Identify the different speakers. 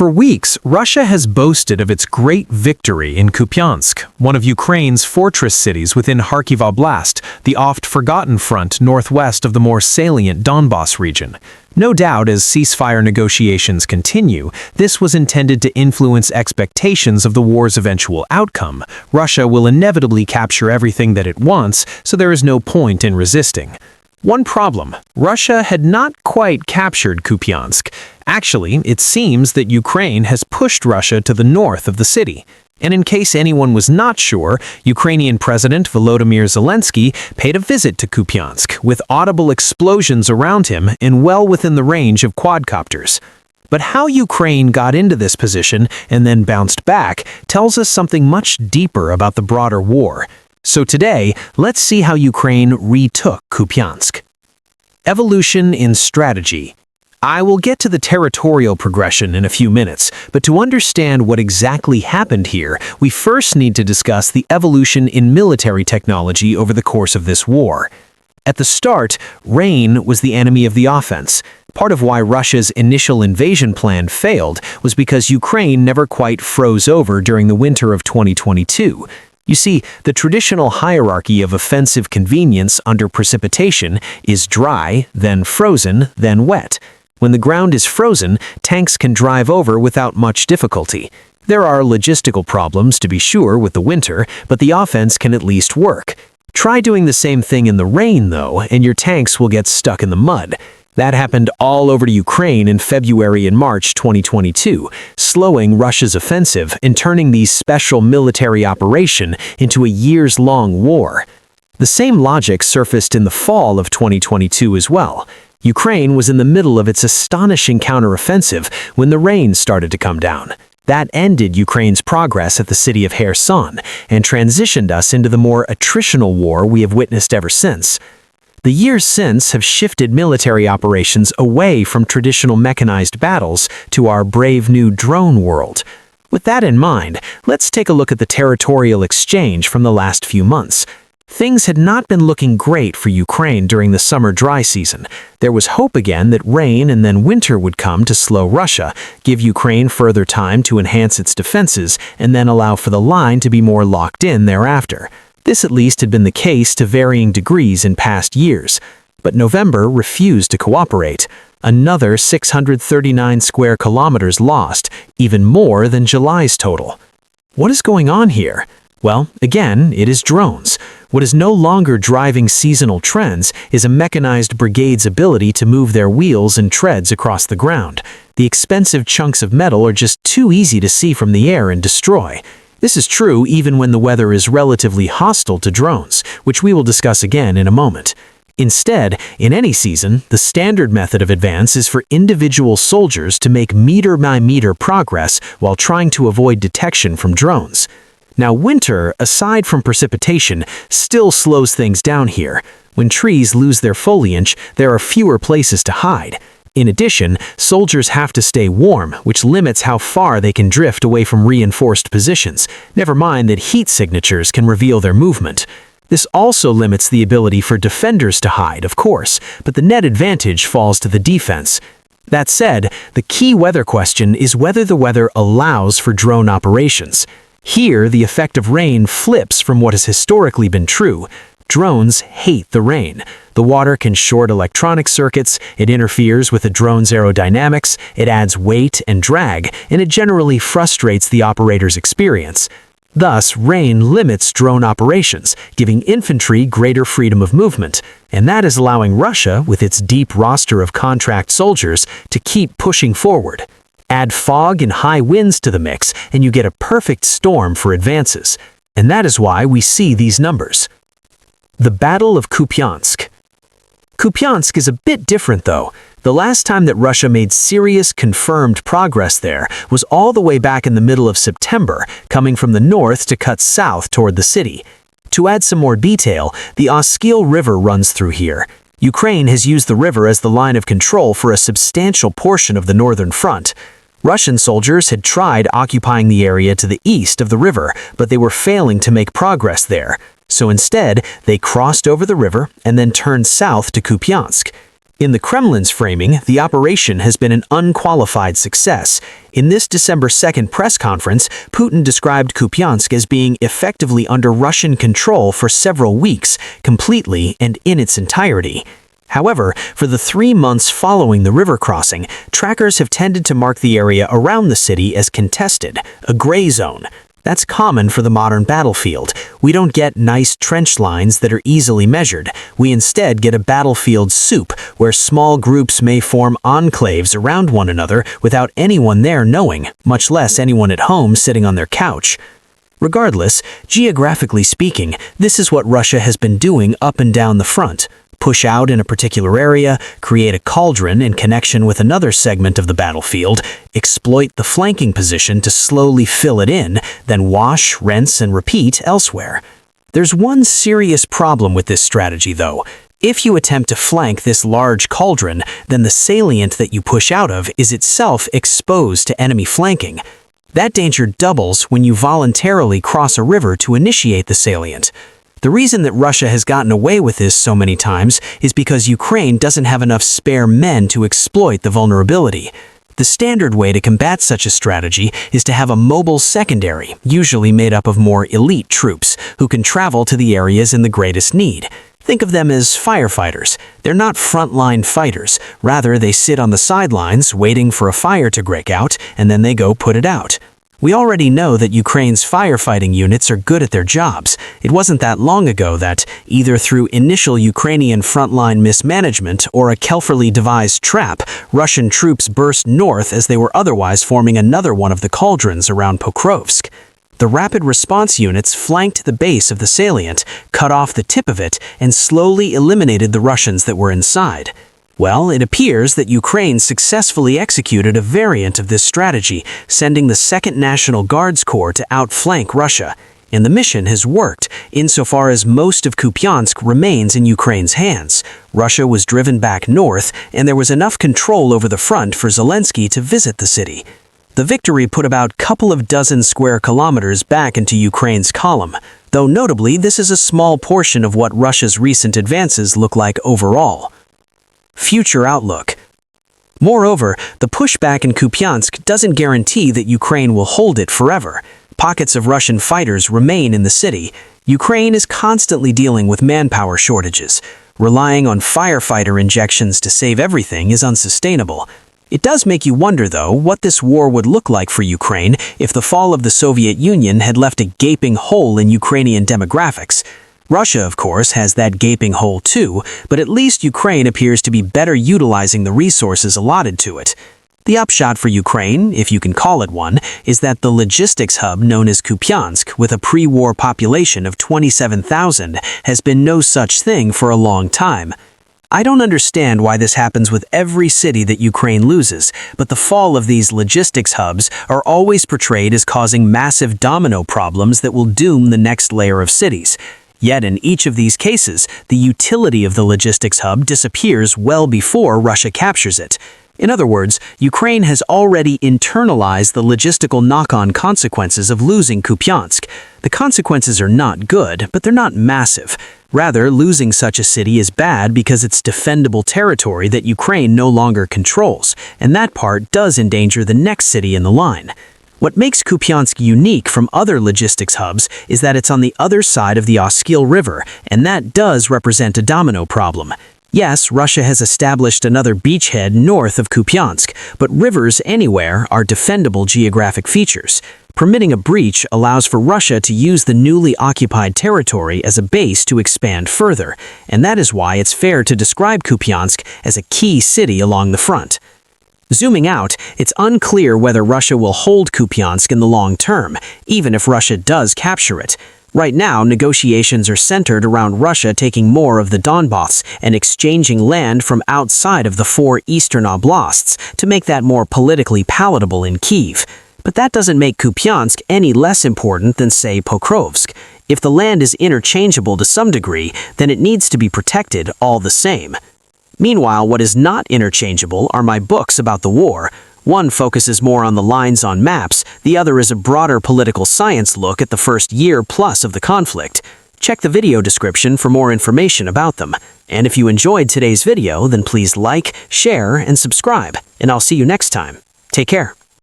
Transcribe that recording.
Speaker 1: For weeks, Russia has boasted of its great victory in Kupiansk, one of Ukraine's fortress cities within Kharkiv Oblast, the oft-forgotten front northwest of the more salient Donbas region. No doubt, as ceasefire negotiations continue, this was intended to influence expectations of the war's eventual outcome. Russia will inevitably capture everything that it wants, so there is no point in resisting. One problem: Russia had not quite captured Kupiansk. Actually, it seems that Ukraine has pushed Russia to the north of the city. And in case anyone was not sure, Ukrainian President Volodymyr Zelensky paid a visit to Kupiansk, with audible explosions around him and well within the range of quadcopters. But how Ukraine got into this position and then bounced back tells us something much deeper about the broader war. So today, let's see how Ukraine retook Kupiansk. Evolution in strategy. I will get to the territorial progression in a few minutes, but to understand what exactly happened here, we first need to discuss the evolution in military technology over the course of this war. At the start, rain was the enemy of the offense. Part of why Russia's initial invasion plan failed was because Ukraine never quite froze over during the winter of 2022. You see, the traditional hierarchy of offensive convenience under precipitation is dry, then frozen, then wet. When the ground is frozen, tanks can drive over without much difficulty. There are logistical problems, to be sure, with the winter, but the offense can at least work. Try doing the same thing in the rain, though, and your tanks will get stuck in the mud. That happened all over to Ukraine in February and March 2022, slowing Russia's offensive and turning the special military operation into a years-long war. The same logic surfaced in the fall of 2022 as well. Ukraine was in the middle of its astonishing counteroffensive when the rain started to come down. That ended Ukraine's progress at the city of Kherson and transitioned us into the more attritional war we have witnessed ever since. The years since have shifted military operations away from traditional mechanized battles to our brave new drone world. With that in mind, let's take a look at the territorial exchange from the last few months. Things had not been looking great for Ukraine during the summer dry season. There was hope again that rain and then winter would come to slow Russia, give Ukraine further time to enhance its defenses, and then allow for the line to be more locked in thereafter. This at least had been the case to varying degrees in past years. But November refused to cooperate. Another 639 square kilometers lost, even more than July's total. What is going on here? Well, again, it is drones. What is no longer driving seasonal trends is a mechanized brigade's ability to move their wheels and treads across the ground. The expensive chunks of metal are just too easy to see from the air and destroy. This is true even when the weather is relatively hostile to drones, which we will discuss again in a moment. Instead, in any season, the standard method of advance is for individual soldiers to make meter-by-meter progress while trying to avoid detection from drones. Now, winter, aside from precipitation, still slows things down here. When trees lose their foliage, there are fewer places to hide. In addition, soldiers have to stay warm, which limits how far they can drift away from reinforced positions. Never mind that heat signatures can reveal their movement. This also limits the ability for defenders to hide, of course, but the net advantage falls to the defense. That said, the key weather question is whether the weather allows for drone operations. Here, the effect of rain flips from what has historically been true. Drones hate the rain. The water can short electronic circuits, it interferes with the drone's aerodynamics, it adds weight and drag, and it generally frustrates the operator's experience. Thus, rain limits drone operations, giving infantry greater freedom of movement, and that is allowing Russia, with its deep roster of contract soldiers, to keep pushing forward. Add fog and high winds to the mix, and you get a perfect storm for advances. And that is why we see these numbers. The Battle of Kupiansk. Kupiansk is a bit different, though. The last time that Russia made serious, confirmed progress there was all the way back in the middle of September, coming from the north to cut south toward the city. To add some more detail, the Oskil River runs through here. Ukraine has used the river as the line of control for a substantial portion of the northern front. Russian soldiers had tried occupying the area to the east of the river, but they were failing to make progress there. So instead, they crossed over the river and then turned south to Kupiansk.
Speaker 2: In the Kremlin's framing, the operation has been an unqualified success. In this December 2nd press conference, Putin described Kupiansk as being effectively under Russian control for several weeks, completely and in its entirety. However, for the 3 months following the river crossing, trackers have tended to mark the area around the city as contested, a gray zone. That's common for the modern battlefield. We don't get nice trench lines that are easily measured. We instead get a battlefield soup where small groups may form enclaves around one another without anyone there knowing, much less anyone at home sitting on their couch. Regardless, geographically speaking, this is what Russia has been doing up and down the front. Push out in a particular area, create a cauldron in connection with another segment of the battlefield, exploit the flanking position to slowly fill it in, then wash, rinse, and repeat elsewhere. There's one serious problem with this strategy, though. If you attempt to flank this large cauldron, then the salient that you push out of is itself exposed to enemy flanking. That danger doubles when you voluntarily cross a river to initiate the salient. The reason that Russia has gotten away with this so many times is because Ukraine doesn't have enough spare men to exploit the vulnerability. The standard way to combat such a strategy is to have a mobile secondary, usually made up of more elite troops, who can travel to the areas in the greatest need. Think of them as firefighters. They're not frontline fighters. Rather, they sit on the sidelines waiting for a fire to break out, and then they go put it out. We already know that Ukraine's firefighting units are good at their jobs. It wasn't that long ago that, either through initial Ukrainian frontline mismanagement or a carefully devised trap, Russian troops burst north as they were otherwise forming another one of the cauldrons around Pokrovsk. The rapid response units flanked the base of the salient, cut off the tip of it, and slowly eliminated the Russians that were inside. Well, it appears that Ukraine successfully executed a variant of this strategy, sending the 2nd National Guards Corps to outflank Russia. And the mission has worked, insofar as most of Kupiansk remains in Ukraine's hands. Russia was driven back north, and there was enough control over the front for Zelensky to visit the city. The victory put about a couple of dozen square kilometers back into Ukraine's column, though notably this is a small portion of what Russia's recent advances look like overall. Future outlook. Moreover, the pushback in Kupiansk doesn't guarantee that Ukraine will hold it forever. Pockets of Russian fighters remain in the city. Ukraine is constantly dealing with manpower shortages. Relying on firefighter injections to save everything is unsustainable. It does make you wonder, though, what this war would look like for Ukraine if the fall of the Soviet Union had left a gaping hole in Ukrainian demographics. Russia, of course, has that gaping hole too, but at least Ukraine appears to be better utilizing the resources allotted to it. The upshot for Ukraine, if you can call it one, is that the logistics hub known as Kupiansk, with a pre-war population of 27,000, has been no such thing for a long time. I don't understand why this happens with every city that Ukraine loses, but the fall of these logistics hubs are always portrayed as causing massive domino problems that will doom the next layer of cities. Yet in each of these cases, the utility of the logistics hub disappears well before Russia captures it. In other words, Ukraine has already internalized the logistical knock-on consequences of losing Kupiansk. The consequences are not good, but they're not massive. Rather, losing such a city is bad because it's defendable territory that Ukraine no longer controls, and that part does endanger the next city in the line. What makes Kupiansk unique from other logistics hubs is that it's on the other side of the Oskil River, and that does represent a domino problem. Yes, Russia has established another beachhead north of Kupiansk, but rivers anywhere are defendable geographic features. Permitting a breach allows for Russia to use the newly occupied territory as a base to expand further, and that is why it's fair to describe Kupiansk as a key city along the front. Zooming out, it's unclear whether Russia will hold Kupiansk in the long term, even if Russia does capture it. Right now, negotiations are centered around Russia taking more of the Donbass and exchanging land from outside of the 4 eastern oblasts to make that more politically palatable in Kyiv. But that doesn't make Kupiansk any less important than, say, Pokrovsk. If the land is interchangeable to some degree, then it needs to be protected all the same. Meanwhile, what is not interchangeable are my books about the war. One focuses more on the lines on maps, the other is a broader political science look at the first year plus of the conflict. Check the video description for more information about them. And if you enjoyed today's video, then please like, share, and subscribe. And I'll see you next time. Take care.